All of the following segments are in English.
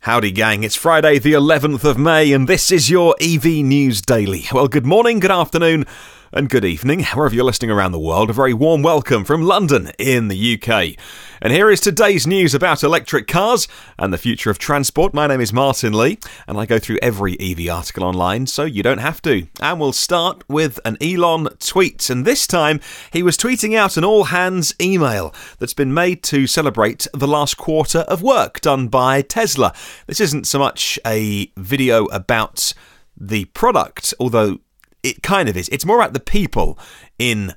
Howdy gang, it's Friday the 11th of May and this is your EV News Daily. Well, good morning, good afternoon and good evening, wherever you're listening around the world. A very warm welcome from London in the UK. And here is today's news about electric cars and the future of transport. My name is Martin Lee and I go through every EV article online so you don't have to. And we'll start with an Elon tweet. And this time he was tweeting out an all-hands email that's been made to celebrate the last quarter of work done by Tesla. This isn't so much a video about the product, although it kind of is. It's more about the people in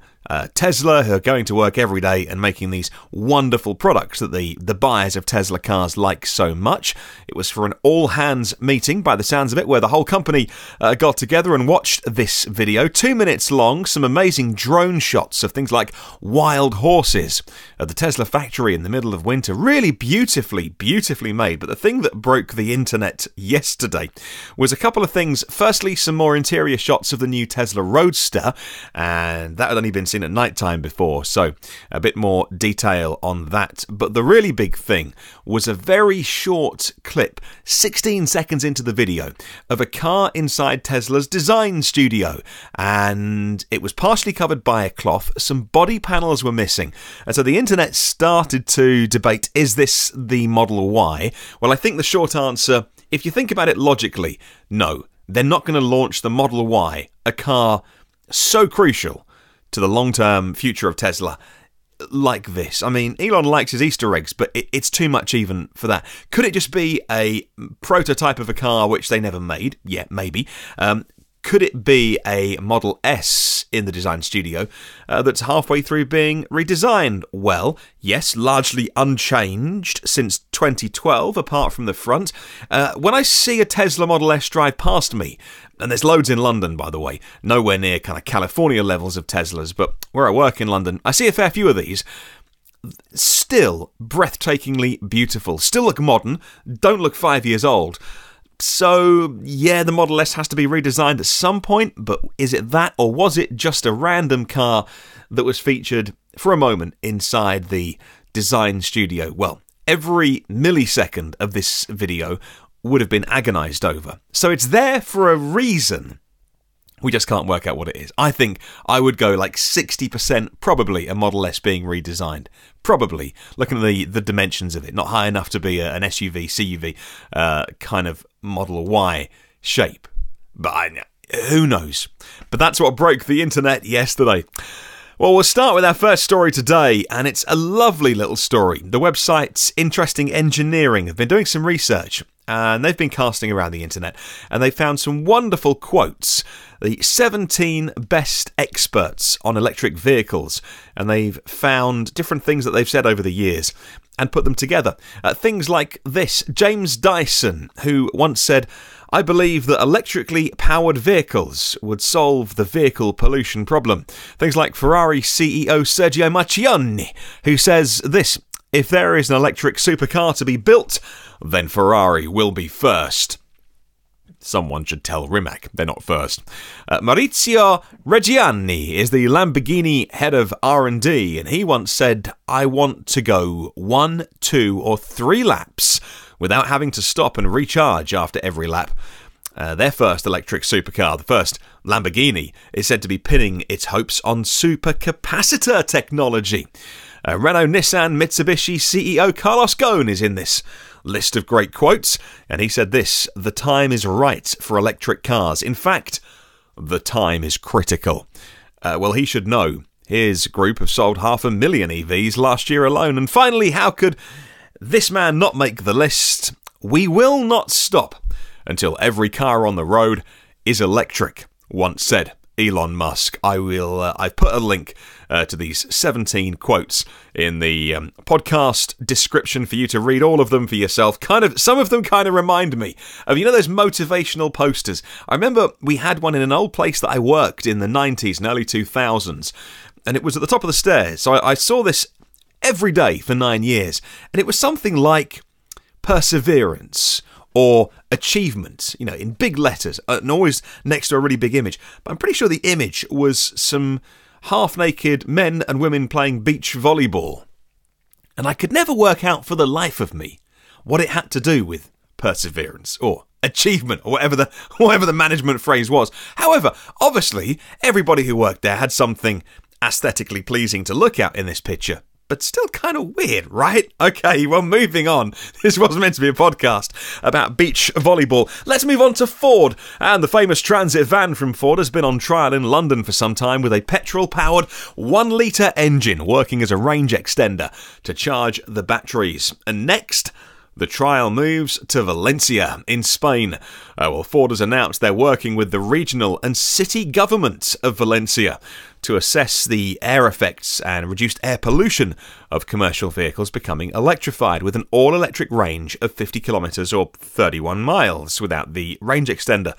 Tesla who are going to work every day and making these wonderful products that the buyers of Tesla cars like so much. It was for an all-hands meeting, by the sounds of it, where the whole company got together and watched this video. 2 minutes long, some amazing drone shots of things like wild horses at the Tesla factory in the middle of winter. Really beautifully made. But the thing that broke the internet yesterday was a couple of things. Firstly, some more interior shots of the new Tesla Roadster, and that had only been seen at night time before, so a bit more detail on that. But the really big thing was a very short clip, 16 seconds into the video, of a car inside Tesla's design studio, and it was partially covered by a cloth. Some body panels were missing, and so the internet started to debate, is this the Model Y? Well, I think the short answer, if you think about it logically, no. They're not going to launch the Model Y, a car so crucial to the long-term future of Tesla, like this. I mean, Elon likes his Easter eggs, but it's too much even for that. Could it just be a prototype of a car which they never made? Yeah, maybe. Could it be a Model S in the design studio that's halfway through being redesigned? Well, yes, largely unchanged since 2012, apart from the front. When I see a Tesla Model S drive past me, and there's loads in London, by the way, nowhere near kind of California levels of Teslas, but where I work in London, I see a fair few of these. Still breathtakingly beautiful, still look modern, don't look 5 years old. So, yeah, the Model S has to be redesigned at some point, but is it that, or was it just a random car that was featured for a moment inside the design studio? Well, every millisecond of this video would have been agonised over. So it's there for a reason. We just can't work out what it is. I think I would go like 60% probably a Model S being redesigned. Probably. Looking at the dimensions of it. Not high enough to be an SUV, CUV kind of Model Y shape. But who knows? But that's what broke the internet yesterday. Well, we'll start with our first story today, and it's a lovely little story. The website's Interesting Engineering have been doing some research, and they've been casting around the internet, and they found some wonderful quotes. The 17 best experts on electric vehicles, and they've found different things that they've said over the years and put them together. Things like this. James Dyson, who once said, "I believe that electrically powered vehicles would solve the vehicle pollution problem." Things like Ferrari CEO Sergio Marchionne, who says this: "If there is an electric supercar to be built, then Ferrari will be first." Someone should tell Rimac they're not first. Maurizio Reggiani is the Lamborghini head of R&D, and he once said, "I want to go 1, 2 or 3 laps without having to stop and recharge after every lap." Their first electric supercar, the first Lamborghini, is said to be pinning its hopes on supercapacitor technology. Renault, Nissan, Mitsubishi CEO Carlos Ghosn is in this list of great quotes, and he said this: "The time is right for electric cars. In fact, the time is critical." Well, he should know. His group have sold 500,000 EVs last year alone. And finally, how could this man not make the list? "We will not stop until every car on the road is electric," once said Elon Musk. I've put a link to these 17 quotes in the podcast description for you to read all of them for yourself. Some of them kind of remind me of, those motivational posters. I remember we had one in an old place that I worked in the 90s and early 2000s, and it was at the top of the stairs. So I saw this every day for 9 years, and it was something like perseverance or achievement, in big letters, and always next to a really big image. But I'm pretty sure the image was some half-naked men and women playing beach volleyball. And I could never work out for the life of me what it had to do with perseverance or achievement or whatever the management phrase was. However, obviously, everybody who worked there had something aesthetically pleasing to look at in this picture. But still kind of weird, right? Okay, well, moving on. This wasn't meant to be a podcast about beach volleyball. Let's move on to Ford. And the famous transit van from Ford has been on trial in London for some time with a petrol-powered 1-litre engine working as a range extender to charge the batteries. And next, the trial moves to Valencia in Spain. Ford has announced they're working with the regional and city government of Valencia to assess the air effects and reduced air pollution of commercial vehicles becoming electrified with an all-electric range of 50 kilometres or 31 miles without the range extender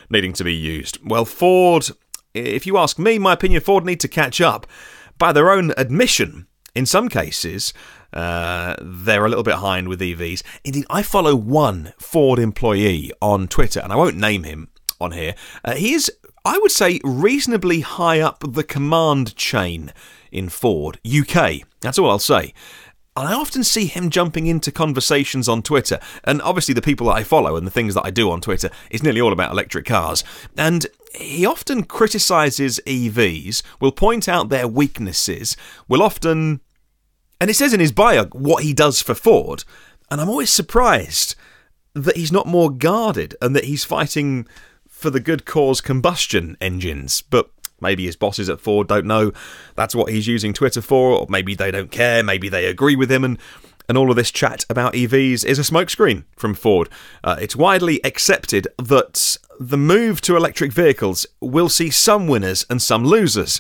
needing to be used. Well, Ford, if you ask me, my opinion, Ford need to catch up. By their own admission, in some cases, they're a little bit behind with EVs. Indeed, I follow one Ford employee on Twitter, and I won't name him on here. He is, I would say, reasonably high up the command chain in Ford UK. That's all I'll say. And I often see him jumping into conversations on Twitter. And obviously the people that I follow and the things that I do on Twitter is nearly all about electric cars. And he often criticises EVs, will point out their weaknesses, will often... And it says in his bio what he does for Ford. And I'm always surprised that he's not more guarded and that he's fighting for the good cause combustion engines. But maybe his bosses at Ford don't know that's what he's using Twitter for, or maybe they don't care, maybe they agree with him, and all of this chat about EVs is a smokescreen from Ford. It's widely accepted that the move to electric vehicles will see some winners and some losers.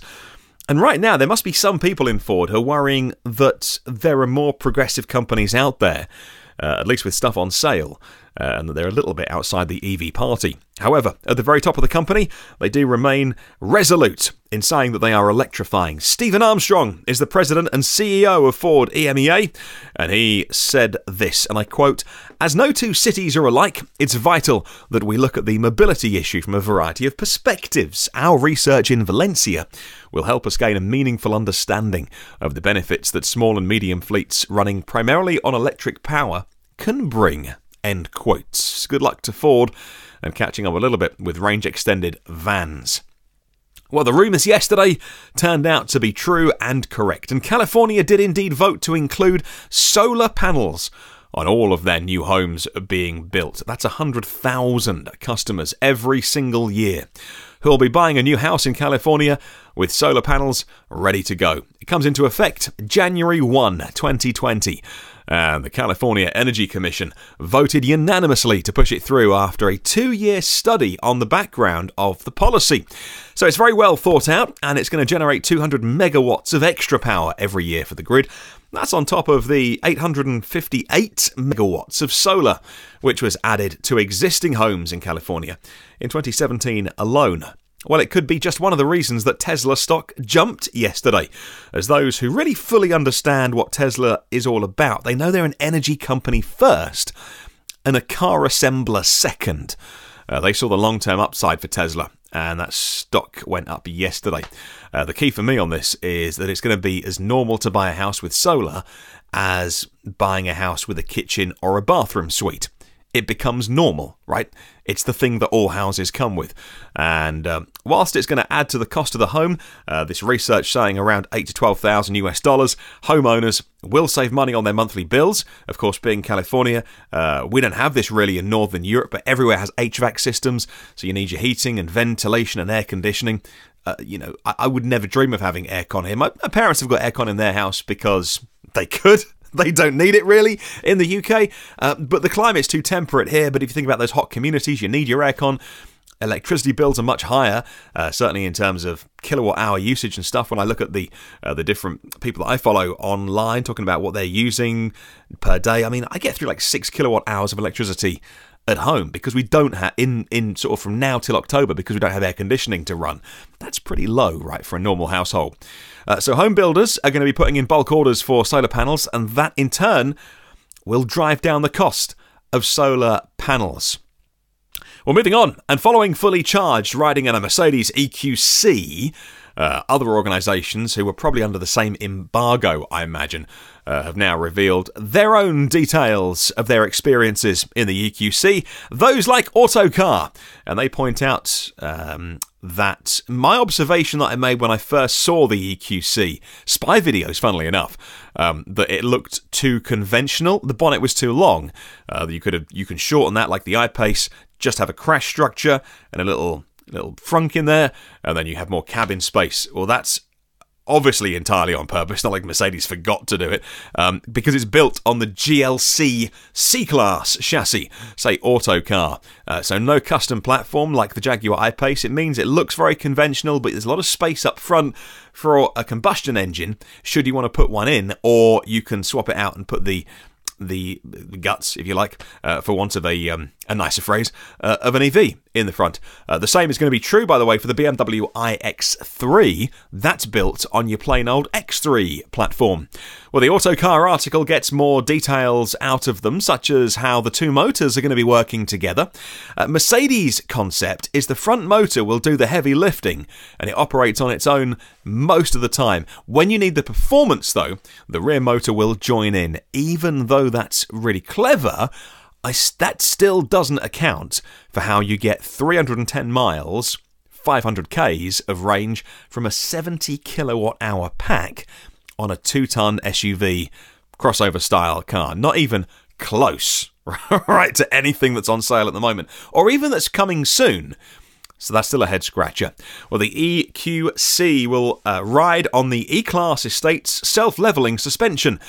And right now, there must be some people in Ford who are worrying that there are more progressive companies out there, at least with stuff on sale, and that they're a little bit outside the EV party. However, at the very top of the company, they do remain resolute in saying that they are electrifying. Stephen Armstrong is the president and CEO of Ford EMEA, and he said this, and I quote, "As no two cities are alike, it's vital that we look at the mobility issue from a variety of perspectives. Our research in Valencia will help us gain a meaningful understanding of the benefits that small and medium fleets running primarily on electric power can bring." End quotes. Good luck to Ford and catching up a little bit with range-extended vans. Well, the rumours yesterday turned out to be true and correct, and California did indeed vote to include solar panels on all of their new homes being built. That's 100,000 customers every single year who will be buying a new house in California with solar panels ready to go. It comes into effect January 1, 2020. And the California Energy Commission voted unanimously to push it through after a 2-year study on the background of the policy. So it's very well thought out, and it's going to generate 200 megawatts of extra power every year for the grid. That's on top of the 858 megawatts of solar, which was added to existing homes in California in 2017 alone. Well, it could be just one of the reasons that Tesla stock jumped yesterday, as those who really fully understand what Tesla is all about, they know they're an energy company first and a car assembler second. They saw the long-term upside for Tesla, and that stock went up yesterday. The key for me on this is that it's going to be as normal to buy a house with solar as buying a house with a kitchen or a bathroom suite. It becomes normal, right? It's the thing that all houses come with. And whilst it's going to add to the cost of the home, this research saying around $8,000 to $12,000, homeowners will save money on their monthly bills. Of course, being California, we don't have this really in Northern Europe, but everywhere has HVAC systems, so you need your heating and ventilation and air conditioning. I would never dream of having aircon here. My parents have got aircon in their house because they could. They don't need it really in the UK, but the climate's too temperate here. But if you think about those hot communities, you need your aircon. Electricity bills are much higher, certainly in terms of kilowatt hour usage and stuff. When I look at the different people that I follow online talking about what they're using per day, I mean, I get through like 6 kilowatt hours of electricity at home because we don't have in sort of from now till October because we don't have air conditioning to run. That's pretty low, right, for a normal household. So home builders are going to be putting in bulk orders for solar panels, and that in turn will drive down the cost of solar panels. Well, moving on, and following Fully Charged riding in a Mercedes EQC, Other organisations who were probably under the same embargo, I imagine, have now revealed their own details of their experiences in the EQC, those like Autocar. And they point out that my observation that I made when I first saw the EQC, spy videos, funnily enough, that it looked too conventional. The bonnet was too long. You can shorten that like the I-Pace, just have a crash structure and a little frunk in there, and then you have more cabin space. Well, that's obviously entirely on purpose, not like Mercedes forgot to do it, because it's built on the GLC C-Class chassis, say Autocar. So no custom platform like the Jaguar I-Pace. It means it looks very conventional, but there's a lot of space up front for a combustion engine, should you want to put one in, or you can swap it out and put the guts, if you like, for want of a nicer phrase, of an EV in the front. The same is going to be true, by the way, for the BMW iX3. That's built on your plain old X3 platform. Well, the Autocar article gets more details out of them, such as how the two motors are going to be working together. Mercedes' concept is the front motor will do the heavy lifting, and it operates on its own most of the time. When you need the performance, though, the rear motor will join in. Even though that's really clever, that still doesn't account for how you get 310 miles, 500 Ks of range from a 70 kilowatt hour pack on a 2-ton SUV crossover style car. Not even close, right, to anything that's on sale at the moment, or even that's coming soon. So that's still a head scratcher. Well, the EQC will ride on the E-Class Estate's self-leveling suspension,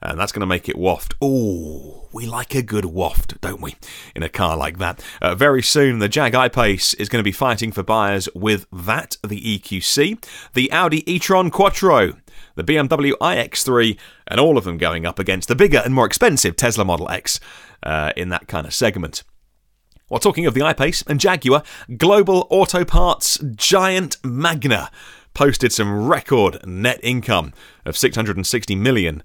and that's going to make it waft. Ooh, we like a good waft, don't we, in a car like that? Very soon, the Jag I-Pace is going to be fighting for buyers with that, the EQC, the Audi e-tron Quattro, the BMW iX3, and all of them going up against the bigger and more expensive Tesla Model X in that kind of segment. Well, talking of the I-Pace and Jaguar, global auto parts giant Magna posted some record net income of $660 million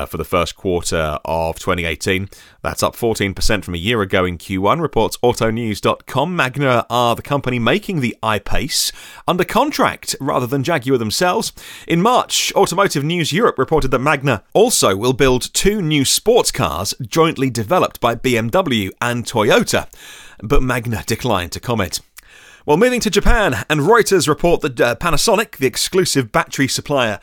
for the first quarter of 2018. That's up 14% from a year ago in Q1, reports Autonews.com. Magna are the company making the I-Pace under contract rather than Jaguar themselves. In March, Automotive News Europe reported that Magna also will build 2 new sports cars jointly developed by BMW and Toyota, but Magna declined to comment. Well, moving to Japan, and Reuters report that Panasonic, the exclusive battery supplier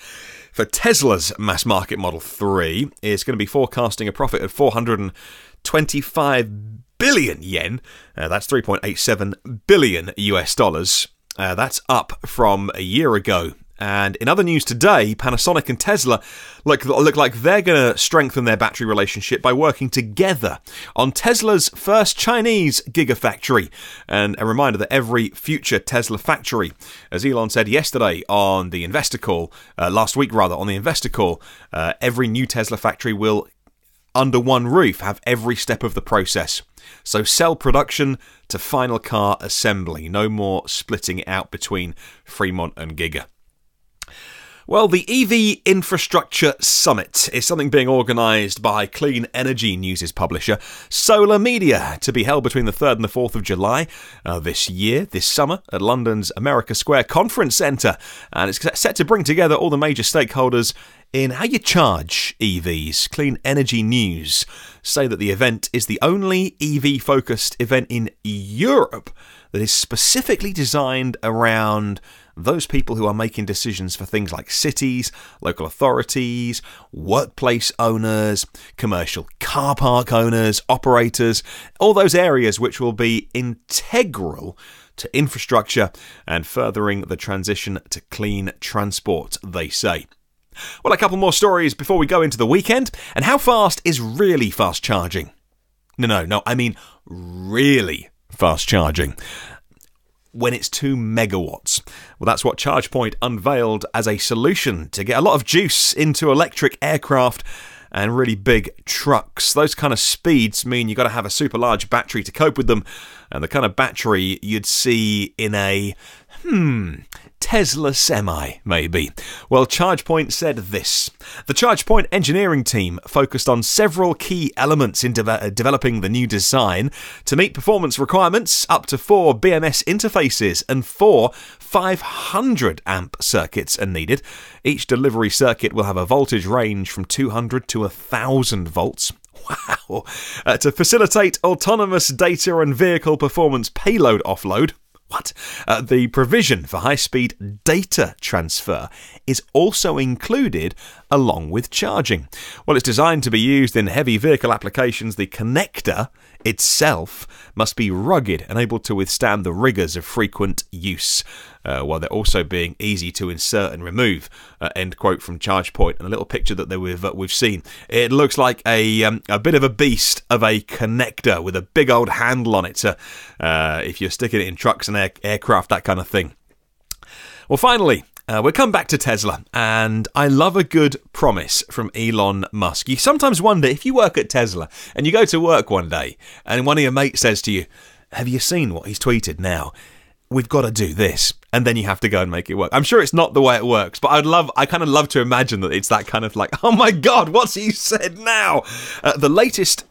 for Tesla's mass-market Model 3, is going to be forecasting a profit of 425 billion yen. That's 3.87 billion US dollars. That's up from a year ago. And in other news today, Panasonic and Tesla look like they're going to strengthen their battery relationship by working together on Tesla's first Chinese gigafactory. And a reminder that every future Tesla factory, as Elon said yesterday on the investor call, every new Tesla factory will, under one roof, have every step of the process. So cell production to final car assembly. No more splitting it out between Fremont and Giga. Well, the EV Infrastructure Summit is something being organised by Clean Energy News' publisher, Solar Media, to be held between the 3rd and the 4th of July this summer, at London's America Square Conference Centre. And it's set to bring together all the major stakeholders in how you charge EVs. Clean Energy News say that the event is the only EV-focused event in Europe that is specifically designed around those people who are making decisions for things like cities, local authorities, workplace owners, commercial car park owners, operators, all those areas which will be integral to infrastructure and furthering the transition to clean transport, they say. Well, a couple more stories before we go into the weekend. And how fast is really fast charging? No, I mean really fast charging. When it's 2 megawatts. Well, that's what Chargepoint unveiled as a solution to get a lot of juice into electric aircraft and really big trucks. Those kind of speeds mean you've got to have a super large battery to cope with them, and the kind of battery you'd see in a Tesla Semi, maybe. Well, Chargepoint said this. The Chargepoint engineering team focused on several key elements in developing the new design to meet performance requirements. Up to 4 BMS interfaces and 4 500 amp circuits are needed. Each delivery circuit will have a voltage range from 200 to 1,000 volts. Wow. To facilitate autonomous data and vehicle performance payload offload. What? The provision for high-speed data transfer is also included along with charging. Well, it's designed to be used in heavy vehicle applications. The connector itself must be rugged and able to withstand the rigours of frequent use, while they're also being easy to insert and remove. End quote from Chargepoint. And a little picture that we've seen. It looks like a bit of a beast of a connector with a big old handle on it. So, if you're sticking it in trucks and aircraft, that kind of thing. Well, finally, we'll come back to Tesla, and I love a good promise from Elon Musk. You sometimes wonder if you work at Tesla and you go to work one day and one of your mates says to you, have you seen what he's tweeted now? We've got to do this. And then you have to go and make it work. I'm sure it's not the way it works, but I kind of love to imagine that it's that kind of like, oh my God, what's he said now? The latest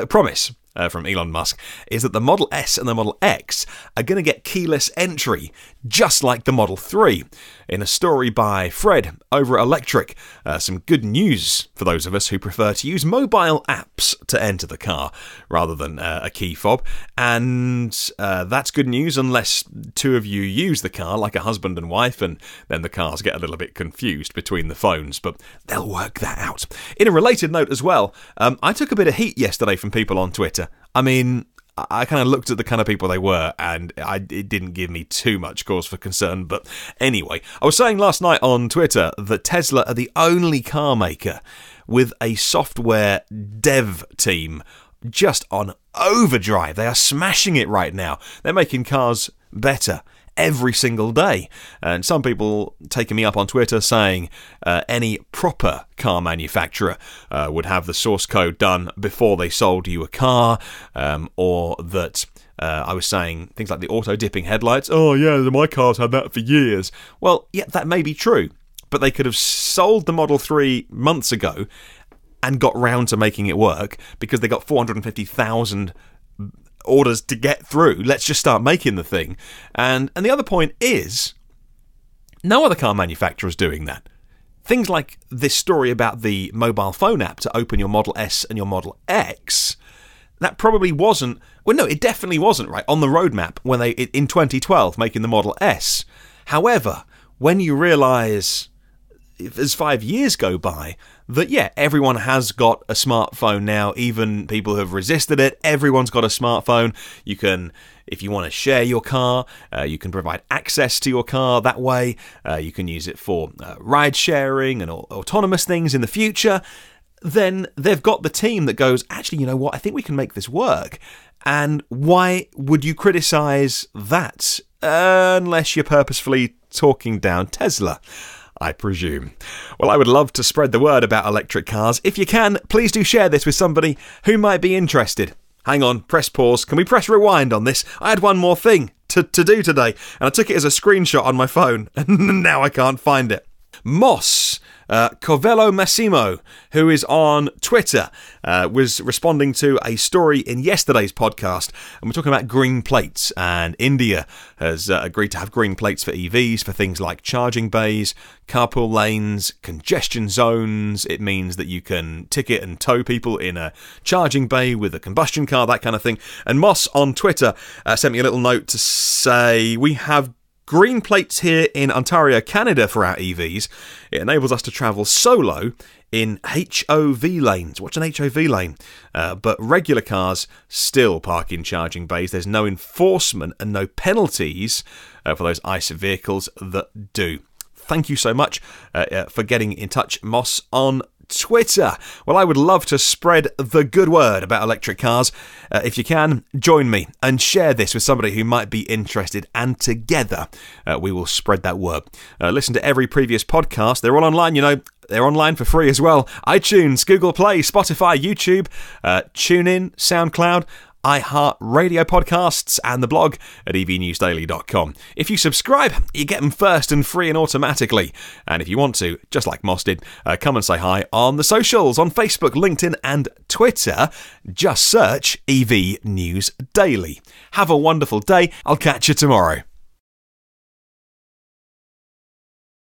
promise from Elon Musk is that the Model S and the Model X are going to get keyless entry, just like the Model 3. In a story by Fred over at Electric, some good news for those of us who prefer to use mobile apps to enter the car rather than a key fob. And that's good news unless two of you use the car like a husband and wife, and then the cars get a little bit confused between the phones, but they'll work that out. In a related note as well, I took a bit of heat yesterday from people on Twitter. I mean, I kind of looked at the kind of people they were, and it didn't give me too much cause for concern. But anyway, I was saying last night on Twitter that Tesla are the only car maker with a software dev team just on overdrive. They are smashing it right now. They're making cars better every single day. And some people taking me up on Twitter saying any proper car manufacturer would have the source code done before they sold you a car, or that I was saying things like the auto-dipping headlights. Oh yeah, my car's had that for years. Well, yeah, that may be true, but they could have sold the Model 3 months ago and got round to making it work because they got 450,000 orders to get through. Let's just start making the thing. And the other point is, no other car manufacturer is doing that. Things like this story about the mobile phone app to open your Model S and your Model X, that probably wasn't, well no, it definitely wasn't right on the roadmap when they, in 2012, making the Model S. However, when you realise, as 5 years go by, that yeah, everyone has got a smartphone now, even people who have resisted it, everyone's got a smartphone. You can, if you want to share your car, you can provide access to your car that way. You can use it for ride sharing and autonomous things in the future. Then they've got the team that goes, actually, you know what, I think we can make this work. And why would you criticise that? Unless you're purposefully talking down Tesla, I presume. Well, I would love to spread the word about electric cars. If you can, please do share this with somebody who might be interested. Hang on, press pause. Can we press rewind on this? I had one more thing to do today, and I took it as a screenshot on my phone, and now I can't find it. Moss Covello Massimo, who is on Twitter, was responding to a story in yesterday's podcast, and we're talking about green plates, and India has agreed to have green plates for EVs for things like charging bays, carpool lanes, congestion zones. It means that you can ticket and tow people in a charging bay with a combustion car, that kind of thing. And Moss on Twitter sent me a little note to say, we have green plates here in Ontario, Canada for our EVs. It enables us to travel solo in HOV lanes. What's an HOV lane? But regular cars still park in charging bays. There's no enforcement and no penalties for those ICE vehicles that do. Thank you so much for getting in touch, Moss, on Twitter. Well, I would love to spread the good word about electric cars. If you can, join me and share this with somebody who might be interested, and together we will spread that word. Listen to every previous podcast. They're all online, you know. They're online for free as well. iTunes, Google Play, Spotify, YouTube, TuneIn, SoundCloud. iHeartRadio podcasts, and the blog at evnewsdaily.com. If you subscribe, you get them first and free and automatically. And if you want to, just like Moss did, come and say hi on the socials, on Facebook, LinkedIn and Twitter. Just search EV News Daily. Have a wonderful day. I'll catch you tomorrow.